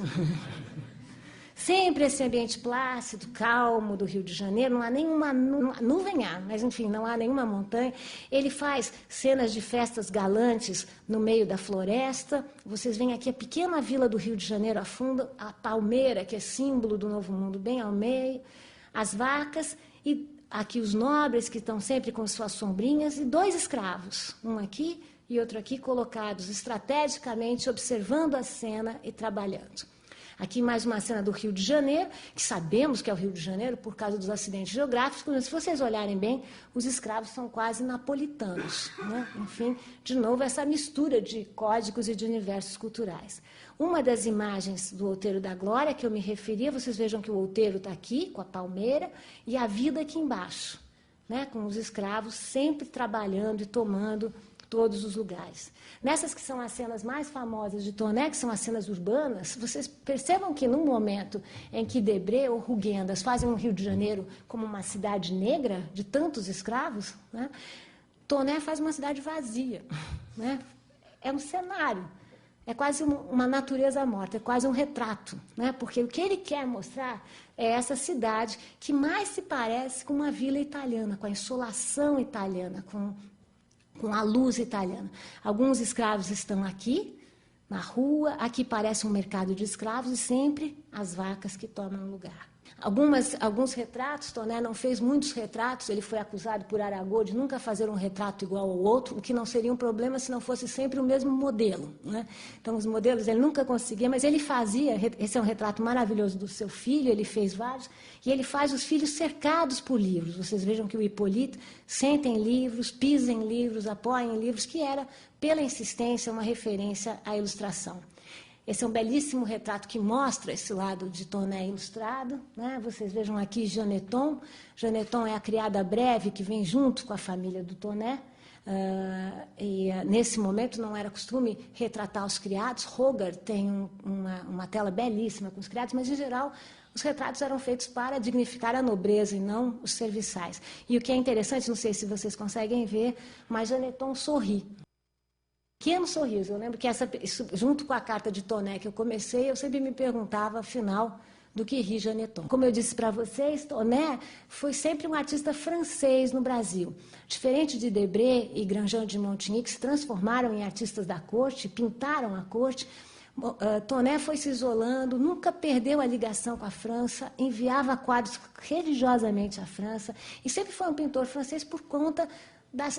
Sempre esse ambiente plácido, calmo do Rio de Janeiro, não há nenhuma nuvem, mas enfim, não há nenhuma montanha. Ele faz cenas de festas galantes no meio da floresta. Vocês veem aqui a pequena vila do Rio de Janeiro a fundo, a palmeira, que é símbolo do Novo Mundo, bem ao meio, as vacas e aqui os nobres que estão sempre com suas sombrinhas e 2 escravos, um aqui e outro aqui, colocados estrategicamente, observando a cena e trabalhando. Aqui mais uma cena do Rio de Janeiro, que sabemos que é o Rio de Janeiro por causa dos acidentes geográficos, mas se vocês olharem bem, os escravos são quase napolitanos. Né? Enfim, de novo, essa mistura de códigos e de universos culturais. Uma das imagens do Outeiro da Glória, que eu me referia, vocês vejam que o outeiro está aqui, com a palmeira, e a vida aqui embaixo, né? Com os escravos sempre trabalhando e tomando todos os lugares. Nessas que são as cenas mais famosas de Toné, que são as cenas urbanas, vocês percebam que no momento em que Debré ou Rugendas fazem o Rio de Janeiro como uma cidade negra, de tantos escravos, né? Toné faz uma cidade vazia. Né? É um cenário. É quase uma natureza morta, é quase um retrato, né? Porque o que ele quer mostrar é essa cidade que mais se parece com uma vila italiana, com a insolação italiana, com a luz italiana. Alguns escravos estão aqui, na rua, aqui parece um mercado de escravos e sempre as vacas que tomam lugar. Alguns retratos, Toné não fez muitos retratos, ele foi acusado por Arago de nunca fazer um retrato igual ao outro, o que não seria um problema se não fosse sempre o mesmo modelo. Né? Então, os modelos ele nunca conseguia, mas ele fazia, esse é um retrato maravilhoso do seu filho, ele fez vários, e ele faz os filhos cercados por livros. Vocês vejam que o Hipólito senta em livros, pisa em livros, apoia em livros, que era, pela insistência, uma referência à ilustração. Esse é um belíssimo retrato que mostra esse lado de Toné ilustrado. Né? Vocês vejam aqui Janeton. Janeton é a criada breve que vem junto com a família do Toné. Nesse momento não era costume retratar os criados. Hogarth tem uma tela belíssima com os criados, mas, em geral, os retratos eram feitos para dignificar a nobreza e não os serviçais. E o que é interessante, não sei se vocês conseguem ver, mas Janeton sorri. Pequeno sorriso. Eu lembro que junto com a carta de Toné que eu comecei, eu sempre me perguntava, afinal, do que ri Janeton. Como eu disse para vocês, Toné foi sempre um artista francês no Brasil. Diferente de Debré e Grandjean de Montigny, que se transformaram em artistas da corte, pintaram a corte, Toné foi se isolando, nunca perdeu a ligação com a França, enviava quadros religiosamente à França, e sempre foi um pintor francês por conta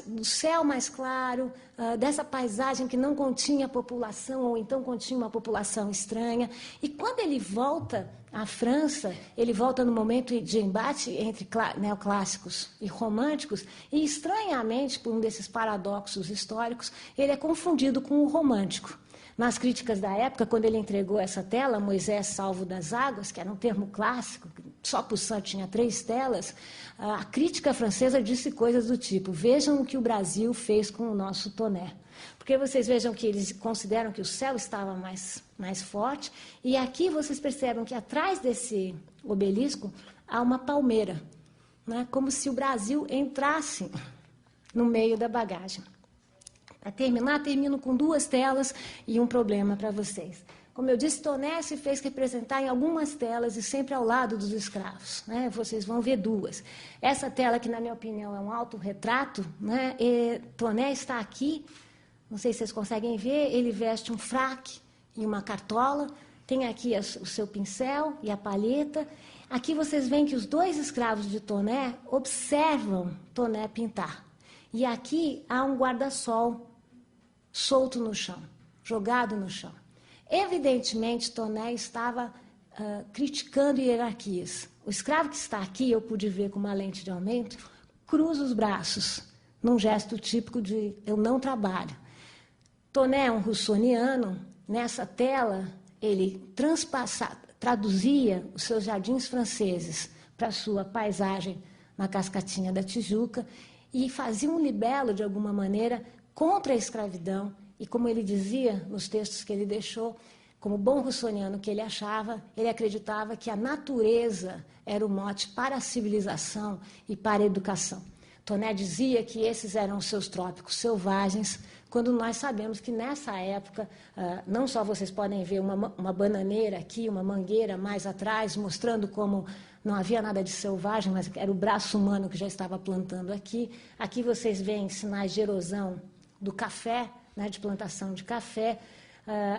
do céu mais claro, dessa paisagem que não continha população, ou então continha uma população estranha. E quando ele volta à França, ele volta no momento de embate entre neoclássicos e românticos, e estranhamente, por um desses paradoxos históricos, ele é confundido com o romântico. Nas críticas da época, quando ele entregou essa tela, Moisés Salvo das Águas, que era um termo clássico, só Poussin tinha 3 telas, a crítica francesa disse coisas do tipo: vejam o que o Brasil fez com o nosso Toné. Porque vocês vejam que eles consideram que o céu estava mais forte, e aqui vocês percebem que atrás desse obelisco há uma palmeira, né? Como se o Brasil entrasse no meio da bagagem. Para terminar, termino com 2 telas e um problema para vocês. Como eu disse, Toné se fez representar em algumas telas e sempre ao lado dos escravos. Né? Vocês vão ver 2. Essa tela, que na minha opinião é um autorretrato, né? Toné está aqui, não sei se vocês conseguem ver, ele veste um fraque e uma cartola, tem aqui o seu pincel e a palheta. Aqui vocês veem que os 2 escravos de Toné observam Toné pintar. E aqui há um guarda-sol solto no chão, jogado no chão. Evidentemente, Toné estava criticando hierarquias. O escravo que está aqui, eu pude ver com uma lente de aumento, cruza os braços, num gesto típico de eu não trabalho. Toné é um russoniano. Nessa tela, ele traduzia os seus jardins franceses para a sua paisagem na Cascatinha da Tijuca e fazia um libelo, de alguma maneira, contra a escravidão, e como ele dizia nos textos que ele deixou, Como bom russoniano que ele achava, ele acreditava que a natureza era o mote para a civilização e para a educação. Toné dizia que esses eram os seus trópicos selvagens, quando nós sabemos que nessa época, não só vocês podem ver uma bananeira aqui, uma mangueira mais atrás, mostrando como não havia nada de selvagem, mas era o braço humano que já estava plantando aqui. Aqui vocês veem sinais de erosão do café, né, de plantação de café.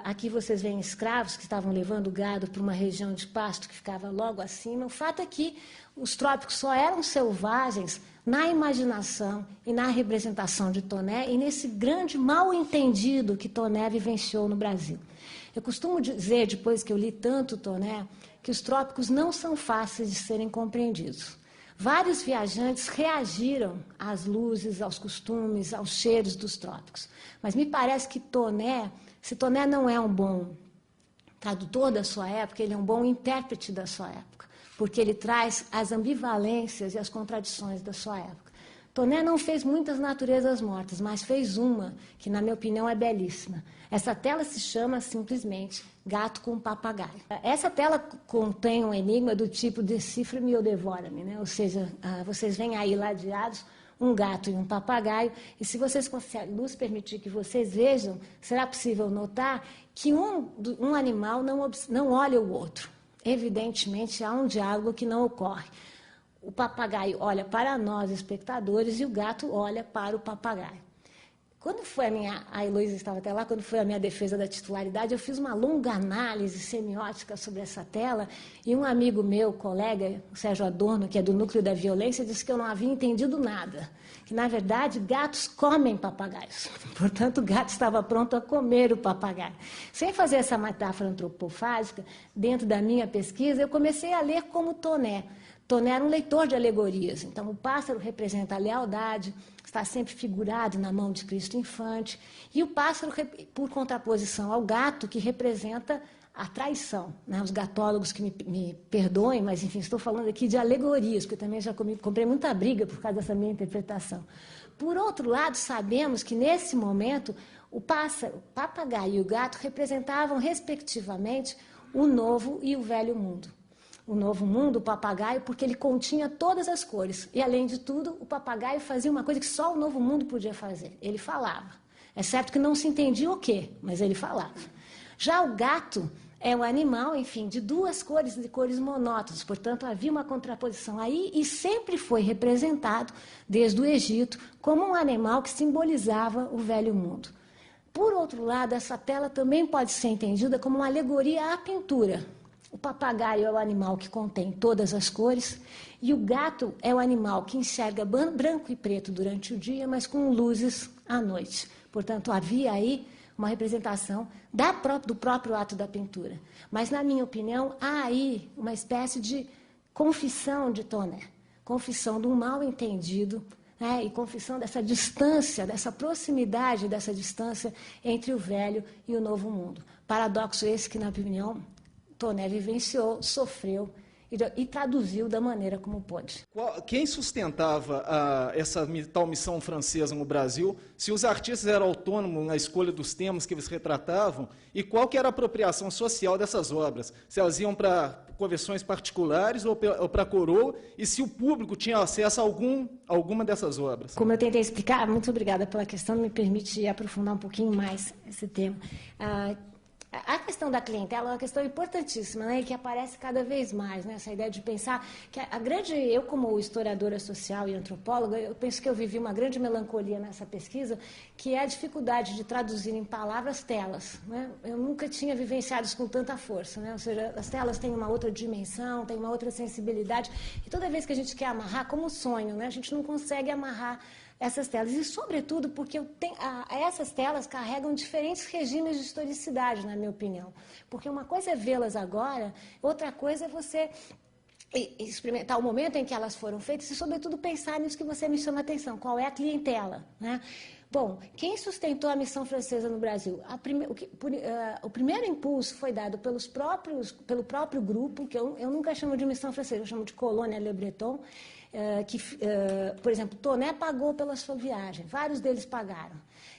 Aqui vocês veem escravos que estavam levando gado para uma região de pasto que ficava logo acima. O fato é que os trópicos só eram selvagens na imaginação e na representação de Toné e nesse grande mal-entendido que Toné vivenciou no Brasil. Eu costumo dizer, depois que eu li tanto Toné, que os trópicos não são fáceis de serem compreendidos. Vários viajantes reagiram às luzes, aos costumes, aos cheiros dos trópicos. Mas me parece que Toné, se Toné não é um bom tradutor da sua época, ele é um bom intérprete da sua época, porque ele traz as ambivalências e as contradições da sua época. Toné não fez muitas naturezas mortas, mas fez uma que, na minha opinião, é belíssima. Essa tela se chama, simplesmente, Gato com Papagaio. Essa tela contém um enigma do tipo decifra-me ou devora-me, né? Ou seja, vocês veem aí ladeados um gato e um papagaio, e se vocês conseguem, nos permitir que vocês vejam, será possível notar que um animal não olha o outro. Evidentemente, há um diálogo que não ocorre. O papagaio olha para nós, espectadores, e o gato olha para o papagaio. Quando foi a Heloísa estava até lá, quando foi a minha defesa da titularidade, eu fiz uma longa análise semiótica sobre essa tela, e um amigo meu, colega, o Sérgio Adorno, que é do Núcleo da Violência, disse que eu não havia entendido nada, que, na verdade, gatos comem papagaios. Portanto, o gato estava pronto a comer o papagaio. Sem fazer essa metáfora antropofágica, dentro da minha pesquisa, eu comecei a ler como Toné. Toné era um leitor de alegorias, então o pássaro representa a lealdade, está sempre figurado na mão de Cristo infante, e o pássaro, por contraposição ao gato, que representa a traição, né? Os gatólogos que me perdoem, mas, enfim, estou falando aqui de alegorias, porque também já comprei muita briga por causa dessa minha interpretação. Por outro lado, sabemos que, nesse momento, o pássaro, o papagaio e o gato representavam, respectivamente, o novo e o velho mundo. O novo mundo, o papagaio, porque ele continha todas as cores. E, além de tudo, o papagaio fazia uma coisa que só o novo mundo podia fazer. Ele falava. É certo que não se entendia o quê, mas ele falava. Já o gato é um animal, enfim, de duas cores, de cores monótonas. Portanto, havia uma contraposição aí e sempre foi representado, desde o Egito, como um animal que simbolizava o velho mundo. Por outro lado, essa tela também pode ser entendida como uma alegoria à pintura. O papagaio é o animal que contém todas as cores e o gato é o animal que enxerga branco e preto durante o dia, mas com luzes à noite. Portanto, havia aí uma representação do próprio ato da pintura. Mas, na minha opinião, há aí uma espécie de confissão de Toné, confissão de um mal-entendido, né, e confissão dessa distância, dessa proximidade, dessa distância entre o velho e o novo mundo. Paradoxo esse que, na minha opinião, Toné vivenciou, sofreu e traduziu da maneira como pôde. Quem sustentava essa tal missão francesa no Brasil, se os artistas eram autônomos na escolha dos temas que eles retratavam, e qual que era a apropriação social dessas obras? Se elas iam para coleções particulares ou para a coroa, e se o público tinha acesso a alguma dessas obras? Como eu tentei explicar, muito obrigada pela questão, me permite aprofundar um pouquinho mais esse tema. A questão da clientela é uma questão importantíssima, né, e que aparece cada vez mais, né, essa ideia de pensar que eu como historiadora social e antropóloga, eu penso que eu vivi uma grande melancolia nessa pesquisa, que é a dificuldade de traduzir em palavras telas, né? Eu nunca tinha vivenciado isso com tanta força, né? Ou seja, as telas têm uma outra dimensão, têm uma outra sensibilidade, e toda vez que a gente quer amarrar, como um sonho, né, a gente não consegue amarrar essas telas, e sobretudo porque essas telas carregam diferentes regimes de historicidade, na minha opinião. Porque uma coisa é vê-las agora, outra coisa é você experimentar o momento em que elas foram feitas e, sobretudo, pensar nisso que você me chama a atenção, qual é a clientela, né? Bom, quem sustentou a missão francesa no Brasil? O primeiro impulso foi dado pelo próprio grupo, que eu nunca chamo de missão francesa, eu chamo de Colônia Le Breton, por exemplo, Toné pagou pela sua viagem, vários deles pagaram.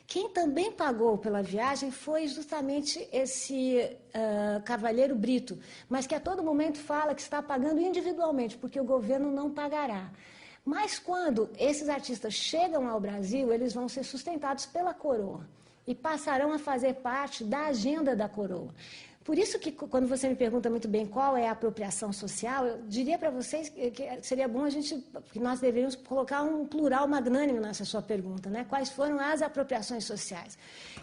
Quem também pagou pela viagem foi justamente esse cavalheiro Brito, mas que a todo momento fala que está pagando individualmente, porque o governo não pagará. Mas quando esses artistas chegam ao Brasil, eles vão ser sustentados pela coroa e passarão a fazer parte da agenda da coroa. Por isso que, quando você me pergunta muito bem qual é a apropriação social, eu diria para vocês que seria bom que nós deveríamos colocar um plural magnânimo nessa sua pergunta, né? Quais foram as apropriações sociais?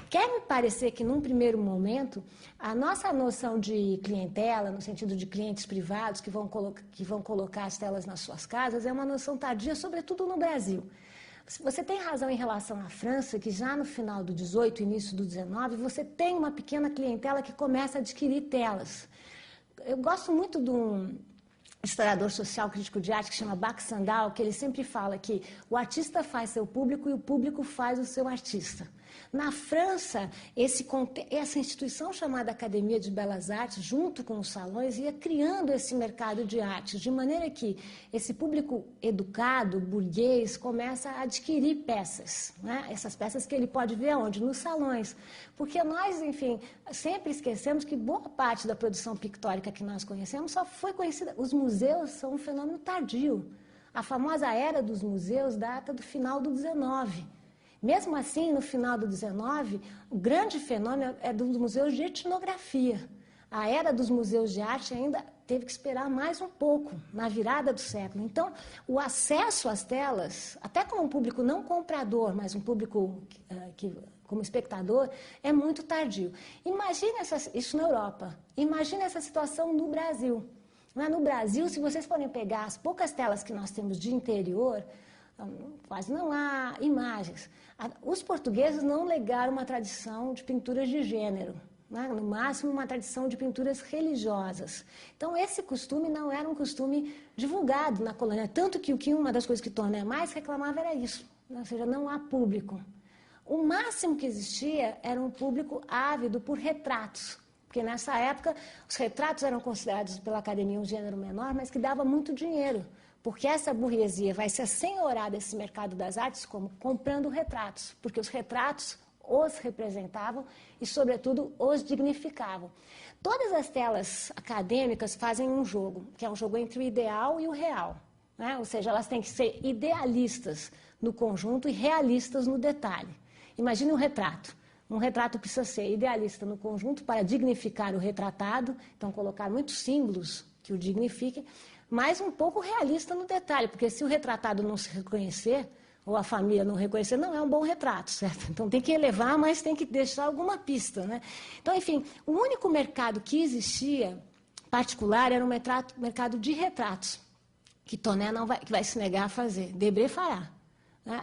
Quer me parecer que, num primeiro momento, a nossa noção de clientela, no sentido de clientes privados que vão colocar as telas nas suas casas, é uma noção tardia, sobretudo no Brasil. Você tem razão em relação à França, que já no final do 18, início do 19, você tem uma pequena clientela que começa a adquirir telas. Eu gosto muito de um historiador social crítico de arte que chama Bax Sandal, que ele sempre fala que o artista faz seu público e o público faz o seu artista. Na França, essa instituição chamada Academia de Belas Artes, junto com os salões, ia criando esse mercado de artes, de maneira que esse público educado, burguês, começa a adquirir peças, né? Essas peças que ele pode ver onde? Nos salões. Porque nós, enfim, sempre esquecemos que boa parte da produção pictórica que nós conhecemos só foi conhecida. Os museus são um fenômeno tardio. A famosa era dos museus data do final do 19. Mesmo assim, no final do 19, o grande fenômeno é dos museus de etnografia. A era dos museus de arte ainda teve que esperar mais um pouco, na virada do século. Então, o acesso às telas, até como um público não comprador, mas um público como espectador, é muito tardio. Imagine isso na Europa. Imagine essa situação no Brasil. No Brasil, se vocês forem pegar as poucas telas que nós temos de interior, quase não há imagens. Os portugueses não legaram uma tradição de pinturas de gênero, né? No máximo uma tradição de pinturas religiosas. Então esse costume não era um costume divulgado na colônia, tanto que uma das coisas que Toné mais reclamava era isso, né? Ou seja, não há público. O máximo que existia era um público ávido por retratos, porque nessa época os retratos eram considerados pela academia um gênero menor, mas que dava muito dinheiro. Porque essa burguesia vai se assenhorar desse mercado das artes como comprando retratos, porque os retratos os representavam e, sobretudo, os dignificavam. Todas as telas acadêmicas fazem um jogo, que é um jogo entre o ideal e o real, né? Ou seja, elas têm que ser idealistas no conjunto e realistas no detalhe. Imagine um retrato. Um retrato precisa ser idealista no conjunto para dignificar o retratado, então colocar muitos símbolos que o dignifiquem, mas um pouco realista no detalhe, porque se o retratado não se reconhecer, ou a família não reconhecer, não é um bom retrato, certo? Então tem que elevar, mas tem que deixar alguma pista, né? Então, enfim, o único mercado que existia, particular, era um mercado de retratos, que Toné que vai se negar a fazer, Debré fará. Né?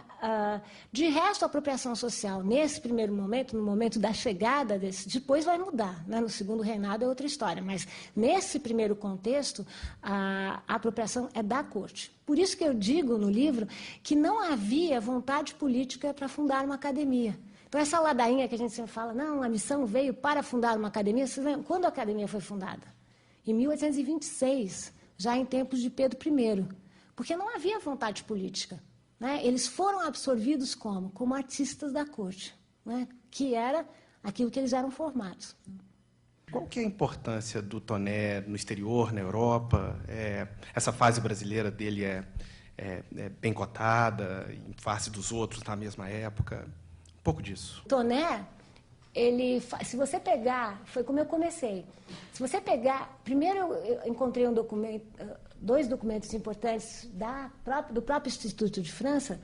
De resto, a apropriação social, nesse primeiro momento, no momento da chegada depois vai mudar, né? No segundo reinado é outra história, mas nesse primeiro contexto, a apropriação é da corte. Por isso que eu digo no livro que não havia vontade política para fundar uma academia. Então, essa ladainha que a gente sempre fala, não, a missão veio para fundar uma academia, vocês lembram? Quando a academia foi fundada? Em 1826, já em tempos de Pedro I, porque não havia vontade política. Né? Eles foram absorvidos como artistas da corte, né? Que era aquilo que eles eram formados. Qual que é a importância do Toné no exterior, na Europa? Essa fase brasileira dele é bem cotada, em face dos outros na mesma época? Um pouco disso. Toné, se você pegar, foi como eu comecei. Se você pegar, primeiro eu encontrei um documento, dois documentos importantes do próprio Instituto de França,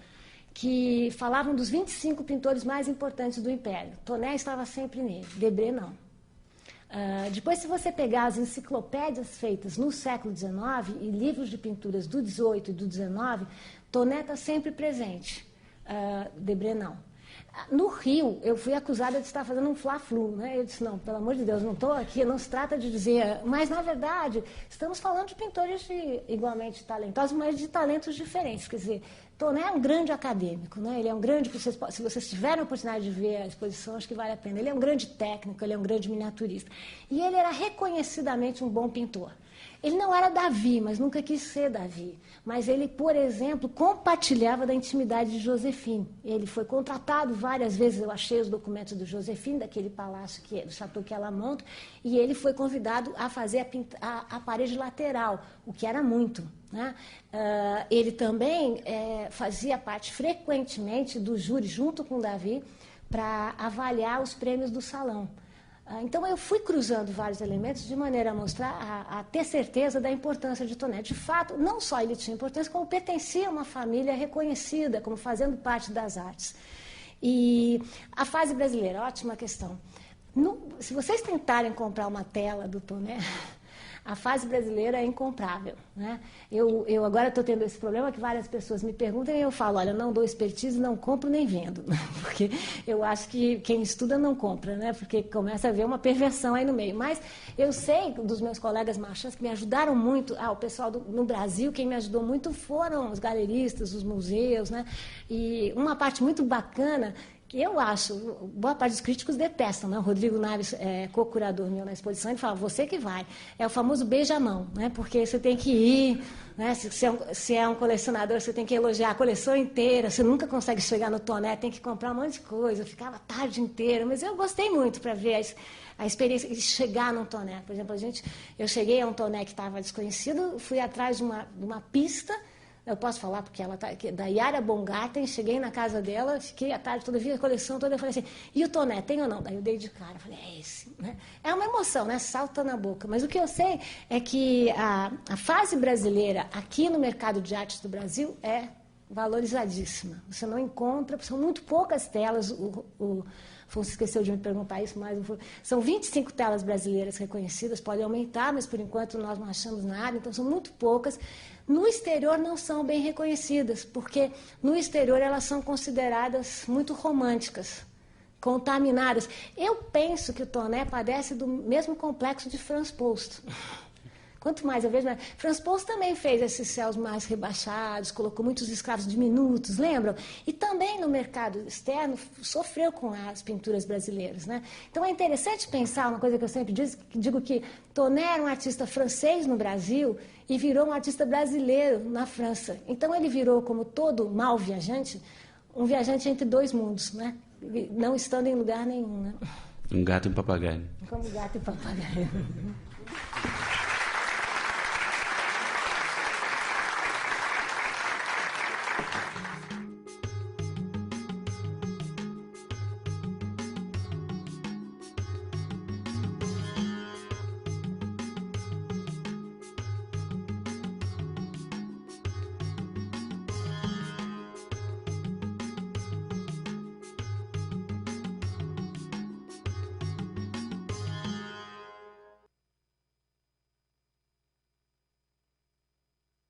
que falavam dos 25 pintores mais importantes do Império. Toné estava sempre nele, Debré não. Depois, se você pegar as enciclopédias feitas no século XIX e livros de pinturas do XVIII e do XIX, Toné está sempre presente, Debré não. No Rio, eu fui acusada de estar fazendo um fla-flu, né? Eu disse, não, pelo amor de Deus, não estou aqui, não se trata de dizer... Mas, na verdade, estamos falando de pintores igualmente talentosos, mas de talentos diferentes. Quer dizer, Tonet é um grande acadêmico, né? Ele é um grande... Se vocês tiverem a oportunidade de ver a exposição, acho que vale a pena. Ele é um grande técnico, ele é um grande miniaturista. E ele era reconhecidamente um bom pintor. Ele não era Davi, mas nunca quis ser Davi. Mas ele, por exemplo, compartilhava da intimidade de Joséphine. Ele foi contratado várias vezes, eu achei os documentos do Joséphine, daquele palácio, do Chateau que ela monta, e ele foi convidado a fazer a parede lateral, o que era muito. Né? Ele também fazia parte frequentemente do júri, junto com Davi, para avaliar os prêmios do salão. Então, eu fui cruzando vários elementos de maneira a mostrar, a ter certeza da importância de Tonet. De fato, não só ele tinha importância, como pertencia a uma família reconhecida, como fazendo parte das artes. E a fase brasileira, ótima questão. Se vocês tentarem comprar uma tela do Tonet, a fase brasileira é incomprável. Né? Eu agora estou tendo esse problema que várias pessoas me perguntam e eu falo, olha, não dou expertise, não compro nem vendo. Porque eu acho que quem estuda não compra, né? Porque começa a haver uma perversão aí no meio. Mas eu sei dos meus colegas marchands que me ajudaram muito. O pessoal no Brasil, quem me ajudou muito foram os galeristas, os museus. Né? E uma parte muito bacana... que eu acho, boa parte dos críticos detestam, né? O Rodrigo Naves, co-curador meu na exposição, ele fala, você que vai. É o famoso beija-mão, né? Porque você tem que ir, né? Se é um colecionador, você tem que elogiar a coleção inteira, você nunca consegue chegar no Tonet, tem que comprar um monte de coisa, eu ficava a tarde inteira, mas eu gostei muito para ver a experiência de chegar num Tonet. Por exemplo, eu cheguei a um Tonet que estava desconhecido, fui atrás de uma pista. Eu posso falar porque ela está aqui, da Yara Bongarten, cheguei na casa dela, fiquei a tarde toda, vi a coleção toda, eu falei assim, e o Tonet, tem ou não? Daí eu dei de cara, falei, é esse. Né? É uma emoção, né? Salta na boca. Mas o que eu sei é que a fase brasileira aqui no mercado de artes do Brasil é valorizadíssima. Você não encontra, são muito poucas telas, o Afonso esqueceu de me perguntar isso, mas são 25 telas brasileiras reconhecidas, pode aumentar, mas por enquanto nós não achamos nada, então são muito poucas. No exterior não são bem reconhecidas, porque no exterior elas são consideradas muito românticas, contaminadas. Eu penso que o Tonet padece do mesmo complexo de Franz Post. Quanto mais eu vejo... Franz Post também fez esses céus mais rebaixados, colocou muitos escravos diminutos, lembram? E também no mercado externo sofreu com as pinturas brasileiras. Né? Então é interessante pensar, uma coisa que eu sempre digo que Tonet era um artista francês no Brasil e virou um artista brasileiro na França. Então ele virou, como todo mau viajante, um viajante entre dois mundos, né? Não estando em lugar nenhum. Né? Um gato e um papagaio. Como gato e papagaio.